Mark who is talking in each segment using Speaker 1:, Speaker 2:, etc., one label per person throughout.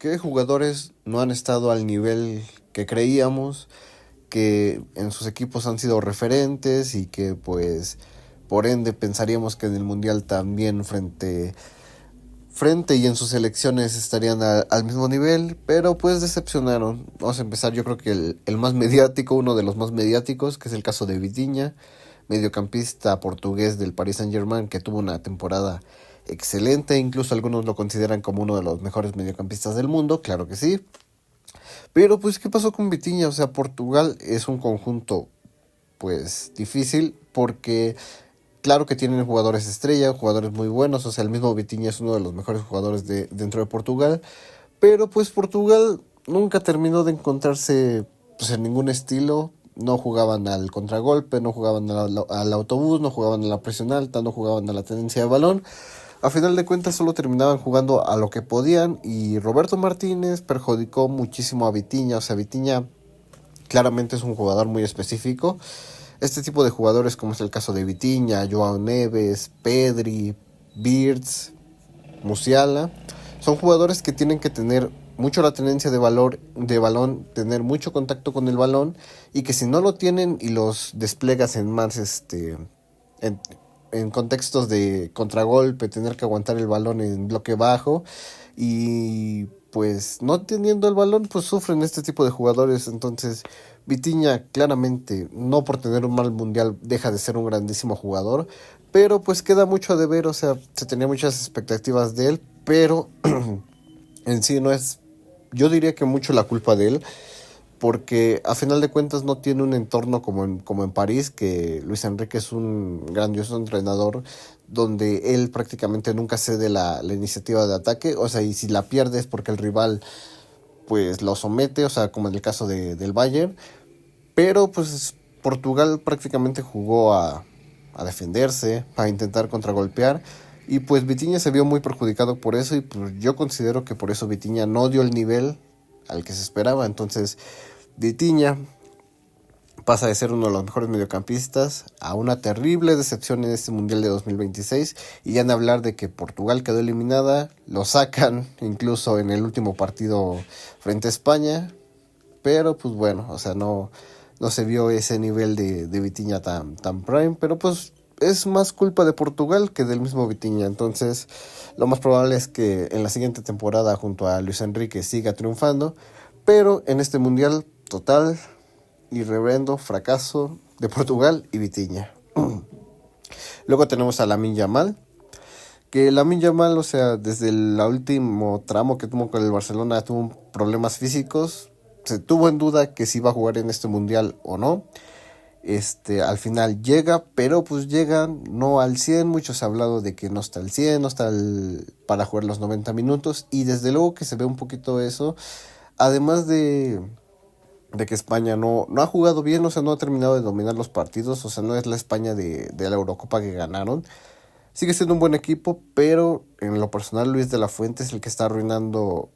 Speaker 1: ¿Qué jugadores no han estado al nivel que creíamos, que en sus equipos han sido referentes y que pues por ende pensaríamos que en el Mundial también frente y en sus selecciones estarían al mismo nivel, pero pues decepcionaron? Vamos a empezar, yo creo que el más mediático, uno de los más mediáticos, que es el caso de Vitinha, mediocampista portugués del Paris Saint-Germain, que tuvo una temporada excelente, incluso algunos lo consideran como uno de los mejores mediocampistas del mundo, claro que sí. Pero pues, ¿qué pasó con Vitinha? O sea, Portugal es un conjunto pues difícil porque claro que tienen jugadores estrella, jugadores muy buenos, o sea, el mismo Vitinha es uno de los mejores jugadores dentro de Portugal, pero pues Portugal nunca terminó de encontrarse pues en ningún estilo. No jugaban al contragolpe, no jugaban al autobús, no jugaban a la presión alta, no jugaban a la tenencia de balón. A final de cuentas solo terminaban jugando a lo que podían y Roberto Martínez perjudicó muchísimo a Vitinha. O sea, Vitinha claramente es un jugador muy específico. Este tipo de jugadores, como es el caso de Vitinha, Joao Neves, Pedri, Birds, Musiala, son jugadores que tienen que tener mucho la tenencia de balón, tener mucho contacto con el balón, y que si no lo tienen y los desplegas en más en, en contextos de contragolpe, tener que aguantar el balón en bloque bajo y pues no teniendo el balón pues sufren este tipo de jugadores. Entonces Vitinha claramente, no por tener un mal mundial deja de ser un grandísimo jugador, pero pues queda mucho a deber. O sea, se tenía muchas expectativas de él, pero en sí no es, yo diría que mucho la culpa de él, porque a final de cuentas no tiene un entorno como en París, que Luis Enrique es un grandioso entrenador, donde él prácticamente nunca cede la iniciativa de ataque. O sea, y si la pierde es porque el rival pues lo somete, o sea, como en el caso del Bayern. Pero pues Portugal prácticamente jugó a defenderse, a intentar contragolpear. Y pues Vitinha se vio muy perjudicado por eso, y pues yo considero que por eso Vitinha no dio el nivel al que se esperaba. Entonces Vitinha pasa de ser uno de los mejores mediocampistas a una terrible decepción en este Mundial de 2026. Y ya en hablar de que Portugal quedó eliminada, lo sacan incluso en el último partido frente a España. Pero pues bueno, o sea, no se vio ese nivel de Vitinha tan prime. Pero pues es más culpa de Portugal que del mismo Vitinha. Entonces lo más probable es que en la siguiente temporada junto a Luis Enrique siga triunfando. Pero en este Mundial, total y reverendo fracaso de Portugal y Vitinha. Luego tenemos a Lamine Yamal, que Lamine Yamal, o sea, desde el último tramo que tuvo con el Barcelona, tuvo problemas físicos. Se tuvo en duda que si iba a jugar en este mundial o no. Al final llega, pero pues llega no al 100. Muchos han hablado de que no está al 100, no está para jugar los 90 minutos. Y desde luego que se ve un poquito eso. Además de que España no ha jugado bien, o sea, no ha terminado de dominar los partidos. O sea, no es la España de la Eurocopa que ganaron. Sigue siendo un buen equipo, pero en lo personal Luis de la Fuente es el que está arruinando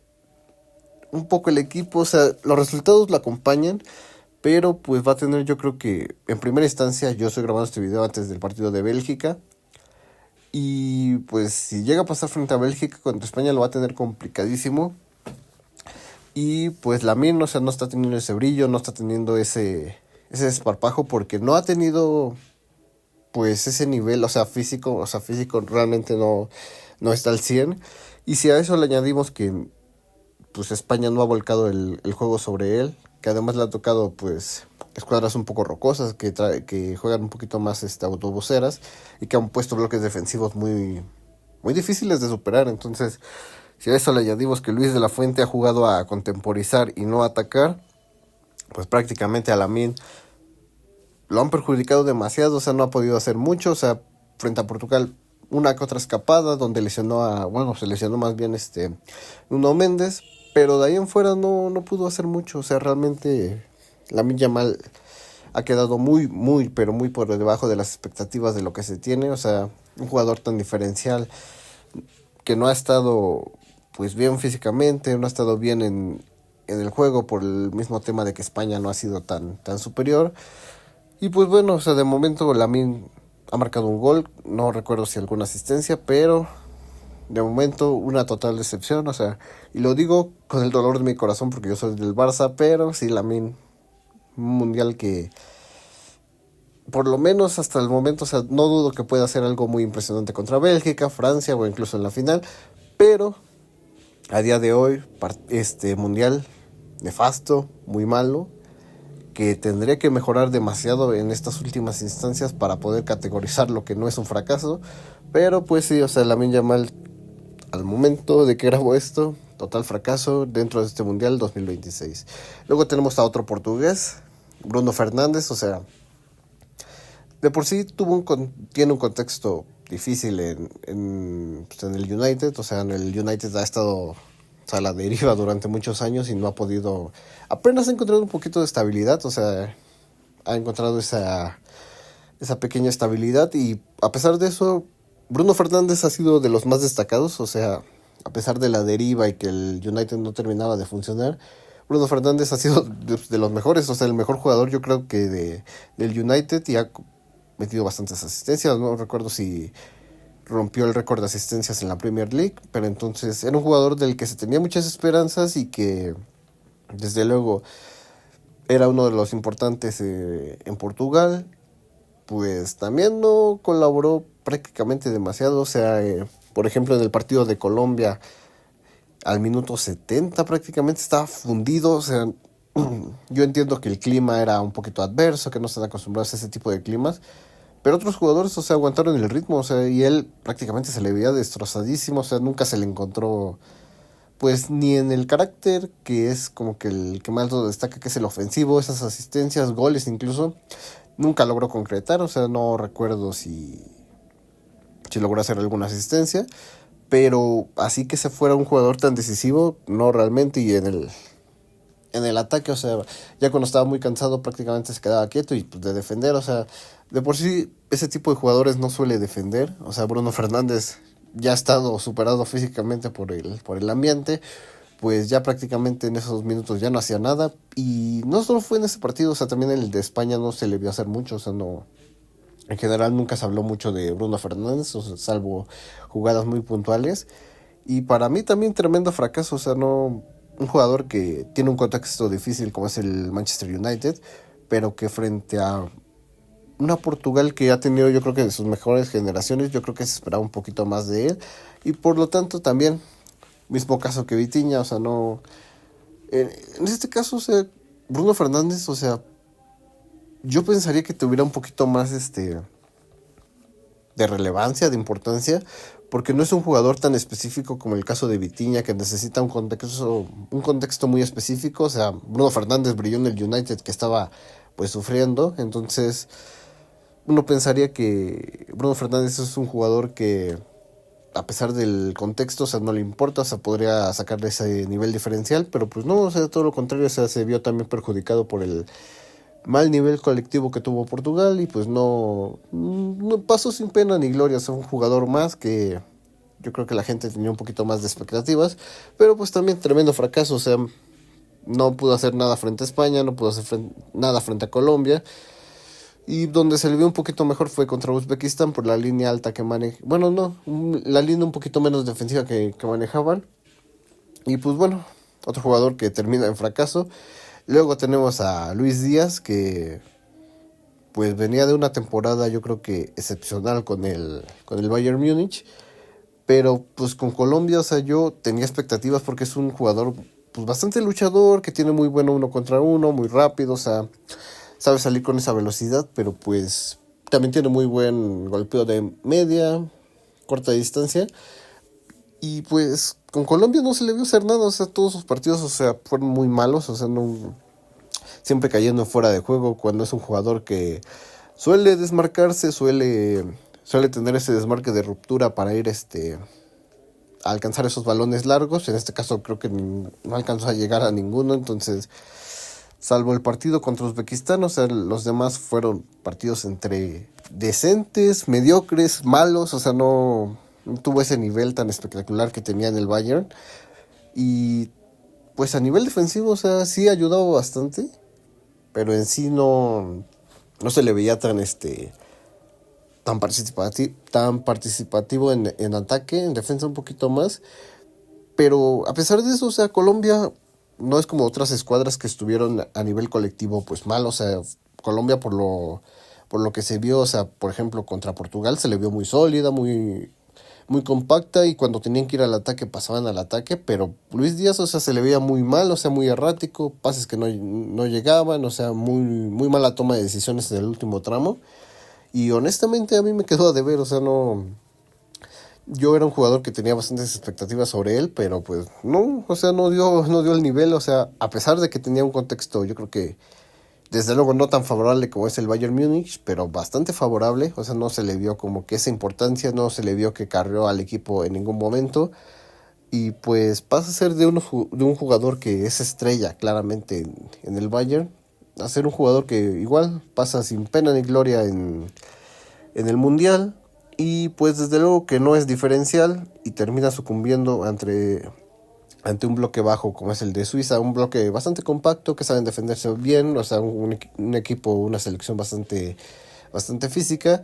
Speaker 1: un poco el equipo. O sea, los resultados lo acompañan, pero pues va a tener, yo creo que en primera instancia, yo estoy grabando este video antes del partido de Bélgica, y pues si llega a pasar frente a Bélgica, contra España lo va a tener complicadísimo. Y pues Lamine, o sea, no está teniendo ese brillo, no está teniendo ese desparpajo, porque no ha tenido pues ese nivel, o sea, físico realmente no está al 100. Y si a eso le añadimos que pues España no ha volcado el juego sobre él, que además le ha tocado pues escuadras un poco rocosas, que juegan un poquito más autobuseras, y que han puesto bloques defensivos muy difíciles de superar. Entonces, si a eso le añadimos que Luis de la Fuente ha jugado a contemporizar y no a atacar, pues prácticamente a Lamine lo han perjudicado demasiado. O sea, no ha podido hacer mucho. O sea, frente a Portugal, una que otra escapada donde se lesionó más bien Nuno Méndez, pero de ahí en fuera no pudo hacer mucho. O sea, realmente Lamine Yamal ha quedado pero muy por debajo de las expectativas de lo que se tiene. O sea, un jugador tan diferencial que no ha estado pues bien físicamente, no ha estado bien en el juego, por el mismo tema de que España no ha sido tan superior. Y pues bueno, o sea, de momento Lamine ha marcado un gol, no recuerdo si alguna asistencia, pero de momento una total decepción, o sea, y lo digo con el dolor de mi corazón porque yo soy del Barça, pero sí, Lamine, un mundial que por lo menos hasta el momento, o sea, no dudo que pueda hacer algo muy impresionante contra Bélgica, Francia o incluso en la final, pero a día de hoy, este mundial nefasto, muy malo, que tendría que mejorar demasiado en estas últimas instancias para poder categorizar lo que no es un fracaso, pero pues sí, o sea, Lamine Yamal al momento de que grabo esto, total fracaso dentro de este mundial 2026. Luego tenemos a otro portugués, Bruno Fernández, o sea, de por sí tiene un contexto difícil pues en el United, o sea, en el United ha estado, o sea, a la deriva durante muchos años y no ha podido, apenas ha encontrado un poquito de estabilidad, o sea, ha encontrado esa pequeña estabilidad y a pesar de eso, Bruno Fernández ha sido de los más destacados, o sea, a pesar de la deriva y que el United no terminaba de funcionar, Bruno Fernández ha sido de los mejores, o sea, el mejor jugador yo creo que del United y ha metido bastantes asistencias, no recuerdo si rompió el récord de asistencias en la Premier League, pero entonces era un jugador del que se tenía muchas esperanzas y que desde luego era uno de los importantes en Portugal, pues también no colaboró prácticamente demasiado, o sea, por ejemplo en el partido de Colombia al minuto 70 prácticamente estaba fundido, o sea, yo entiendo que el clima era un poquito adverso, que no están acostumbrados a ese tipo de climas, pero otros jugadores, o sea, aguantaron el ritmo, o sea, y él prácticamente se le veía destrozadísimo, o sea, nunca se le encontró, pues, ni en el carácter, que es como que el que más lo destaca, que es el ofensivo, esas asistencias, goles incluso, nunca logró concretar, o sea, no recuerdo si logró hacer alguna asistencia, pero así que se fuera un jugador tan decisivo, no realmente, y en el ataque, o sea, ya cuando estaba muy cansado prácticamente se quedaba quieto y pues, de defender, o sea, de por sí ese tipo de jugadores no suele defender, o sea, Bruno Fernández ya ha estado superado físicamente por el ambiente, pues ya prácticamente en esos minutos ya no hacía nada y no solo fue en ese partido, o sea, también en el de España no se le vio hacer mucho, o sea, no, en general nunca se habló mucho de Bruno Fernández, o sea, salvo jugadas muy puntuales. Y para mí también tremendo fracaso, o sea, no un jugador que tiene un contexto difícil como es el Manchester United, pero que frente a una Portugal que ha tenido yo creo que de sus mejores generaciones, yo creo que se esperaba un poquito más de él. Y por lo tanto también, mismo caso que Vitinha, o sea, no... en este caso, o sea, Bruno Fernández, o sea, yo pensaría que tuviera un poquito más de relevancia, de importancia, porque no es un jugador tan específico como el caso de Vitinha, que necesita un contexto muy específico. O sea, Bruno Fernández brilló en el United que estaba pues sufriendo, entonces uno pensaría que Bruno Fernández es un jugador que a pesar del contexto, o sea, no le importa, o sea, podría sacarle ese nivel diferencial, pero pues no, o sea, todo lo contrario, o sea, se vio también perjudicado por el mal nivel colectivo que tuvo Portugal y pues no pasó sin pena ni gloria, o sea, un jugador más que yo creo que la gente tenía un poquito más de expectativas, pero pues también tremendo fracaso, o sea, no pudo hacer nada frente a España, no pudo hacer nada frente a Colombia y donde se le vio un poquito mejor fue contra Uzbekistán por la línea alta que maneja, bueno, no, la línea un poquito menos defensiva que manejaban y pues bueno, otro jugador que termina en fracaso. Luego tenemos a Luis Díaz, que pues venía de una temporada yo creo que excepcional con el Bayern Múnich, pero pues con Colombia, o sea, yo tenía expectativas porque es un jugador pues bastante luchador, que tiene muy bueno uno contra uno, muy rápido, o sea, sabe salir con esa velocidad, pero pues también tiene muy buen golpeo de media, corta distancia. Y pues con Colombia no se le vio hacer nada, o sea, todos sus partidos, o sea, fueron muy malos, o sea, no, siempre cayendo fuera de juego cuando es un jugador que suele desmarcarse, suele tener ese desmarque de ruptura para ir a alcanzar esos balones largos. En este caso creo que no alcanzó a llegar a ninguno, entonces salvo el partido contra Uzbekistán, o sea, los demás fueron partidos entre decentes, mediocres, malos, o sea, no tuvo ese nivel tan espectacular que tenía en el Bayern. Y pues a nivel defensivo, o sea, sí ayudaba bastante, pero en sí no se le veía tan tan participativo en ataque, en defensa un poquito más. Pero a pesar de eso, o sea, Colombia no es como otras escuadras que estuvieron a nivel colectivo pues mal. O sea, Colombia por lo que se vio, o sea, por ejemplo, contra Portugal se le vio muy sólida, muy compacta, y cuando tenían que ir al ataque pasaban al ataque, pero Luis Díaz, o sea, se le veía muy mal, o sea, muy errático, pases que no llegaban, o sea, muy mala toma de decisiones en el último tramo. Y honestamente a mí me quedó a deber, o sea, no. Yo era un jugador que tenía bastantes expectativas sobre él, pero pues no, o sea, no dio el nivel, o sea, a pesar de que tenía un contexto, yo creo que desde luego no tan favorable como es el Bayern Múnich, pero bastante favorable, o sea, no se le vio como que esa importancia, no se le vio que carrió al equipo en ningún momento, y pues pasa a ser de un jugador que es estrella claramente en el Bayern, a ser un jugador que igual pasa sin pena ni gloria en el Mundial, y pues desde luego que no es diferencial y termina sucumbiendo ante un bloque bajo como es el de Suiza, un bloque bastante compacto que saben defenderse bien, o sea, un equipo, una selección bastante física,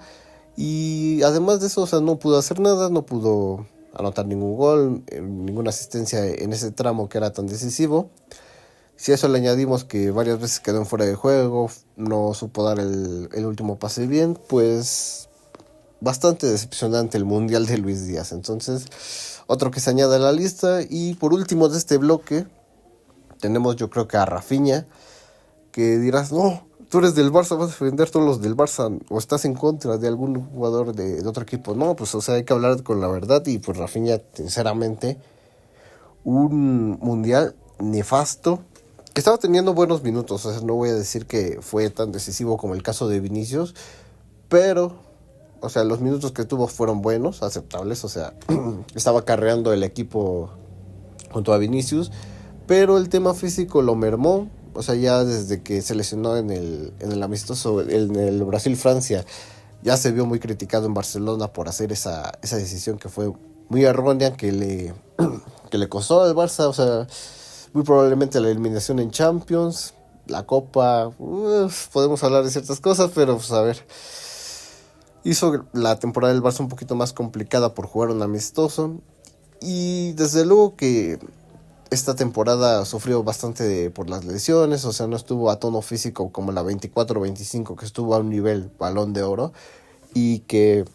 Speaker 1: y además de eso, o sea, no pudo hacer nada, no pudo anotar ningún gol, ninguna asistencia en ese tramo que era tan decisivo. Si a eso le añadimos que varias veces quedó en fuera de juego, no supo dar el último pase bien, pues bastante decepcionante el Mundial de Luis Díaz. Entonces, otro que se añade a la lista. Y por último de este bloque, tenemos yo creo que a Rafinha, que dirás, no, tú eres del Barça, vas a defender todos los del Barça, o estás en contra de algún jugador de otro equipo. No, pues o sea, hay que hablar con la verdad, y pues Rafinha, sinceramente, un Mundial nefasto, que estaba teniendo buenos minutos, o sea, no voy a decir que fue tan decisivo como el caso de Vinicius, pero, o sea, los minutos que tuvo fueron buenos, aceptables, o sea, estaba carreando el equipo junto a Vinicius, pero el tema físico lo mermó, o sea, ya desde que se lesionó en el amistoso, en el Brasil-Francia, ya se vio muy criticado en Barcelona por hacer esa decisión que fue muy errónea, que le costó al Barça, o sea, muy probablemente la eliminación en Champions, la Copa, podemos hablar de ciertas cosas, pero pues a ver, hizo la temporada del Barça un poquito más complicada por jugar un amistoso, y desde luego que esta temporada sufrió bastante por las lesiones, o sea, no estuvo a tono físico como la 24-25, que estuvo a un nivel Balón de Oro, y que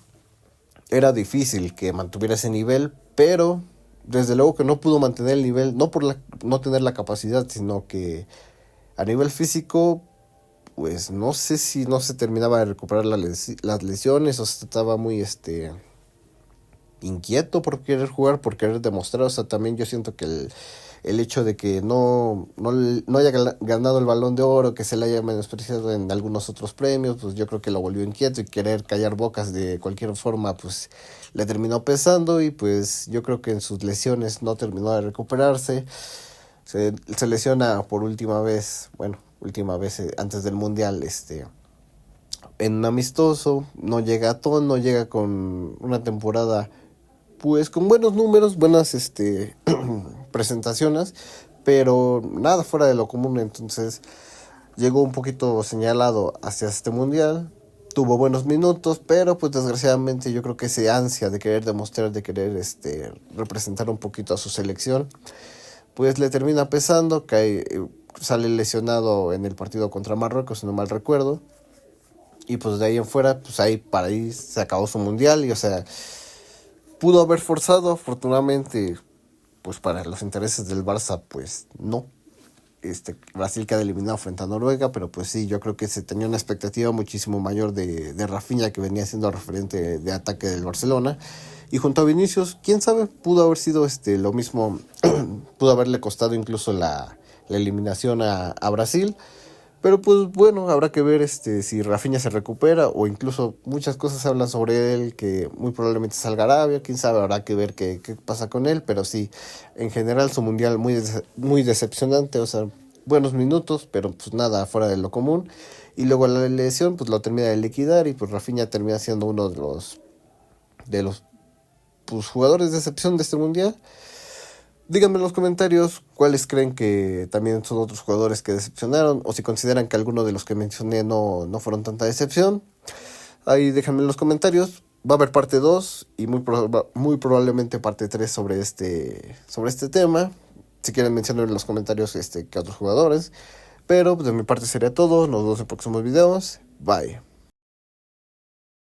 Speaker 1: era difícil que mantuviera ese nivel, pero desde luego que no pudo mantener el nivel, no por no tener la capacidad, sino que a nivel físico, pues no sé si no se terminaba de recuperar las lesiones, o sea, estaba muy inquieto por querer jugar, por querer demostrar. O sea, también yo siento que el hecho de que no haya ganado el Balón de Oro, que se le haya menospreciado en algunos otros premios, pues yo creo que lo volvió inquieto, y querer callar bocas de cualquier forma, pues le terminó pesando, y pues yo creo que en sus lesiones no terminó de recuperarse. Se lesiona por última vez antes del Mundial, en un amistoso, no llega a tono, no llega con una temporada pues con buenos números, buenas presentaciones, pero nada fuera de lo común. Entonces llegó un poquito señalado hacia este mundial, tuvo buenos minutos, pero pues desgraciadamente yo creo que ese ansia de querer demostrar, de querer representar un poquito a su selección, pues le termina pesando, sale lesionado en el partido contra Marruecos, si no mal recuerdo, y pues de ahí en fuera, pues para ahí se acabó su mundial. Y o sea, pudo haber forzado, afortunadamente, pues para los intereses del Barça, pues no. Brasil queda eliminado frente a Noruega, pero pues sí, yo creo que se tenía una expectativa muchísimo mayor de Rafinha, que venía siendo referente de ataque del Barcelona. Y junto a Vinicius, quién sabe, pudo haber sido lo mismo, pudo haberle costado incluso la eliminación a Brasil. Pero pues bueno, habrá que ver si Rafinha se recupera, o incluso muchas cosas hablan sobre él, que muy probablemente salga a Arabia, quién sabe, habrá que ver qué pasa con él. Pero sí, en general su mundial muy decepcionante, o sea, buenos minutos, pero pues nada fuera de lo común. Y luego la lesión pues lo termina de liquidar, y pues Rafinha termina siendo uno de los pues, jugadores de excepción de este mundial. Díganme en los comentarios cuáles creen que también son otros jugadores que decepcionaron, o si consideran que alguno de los que mencioné no fueron tanta decepción. Ahí déjenme en los comentarios. Va a haber parte 2 y muy probablemente parte 3 sobre este tema. Si quieren mencionar en los comentarios que otros jugadores. Pero pues, de mi parte sería todo. Nos vemos en próximos videos. Bye.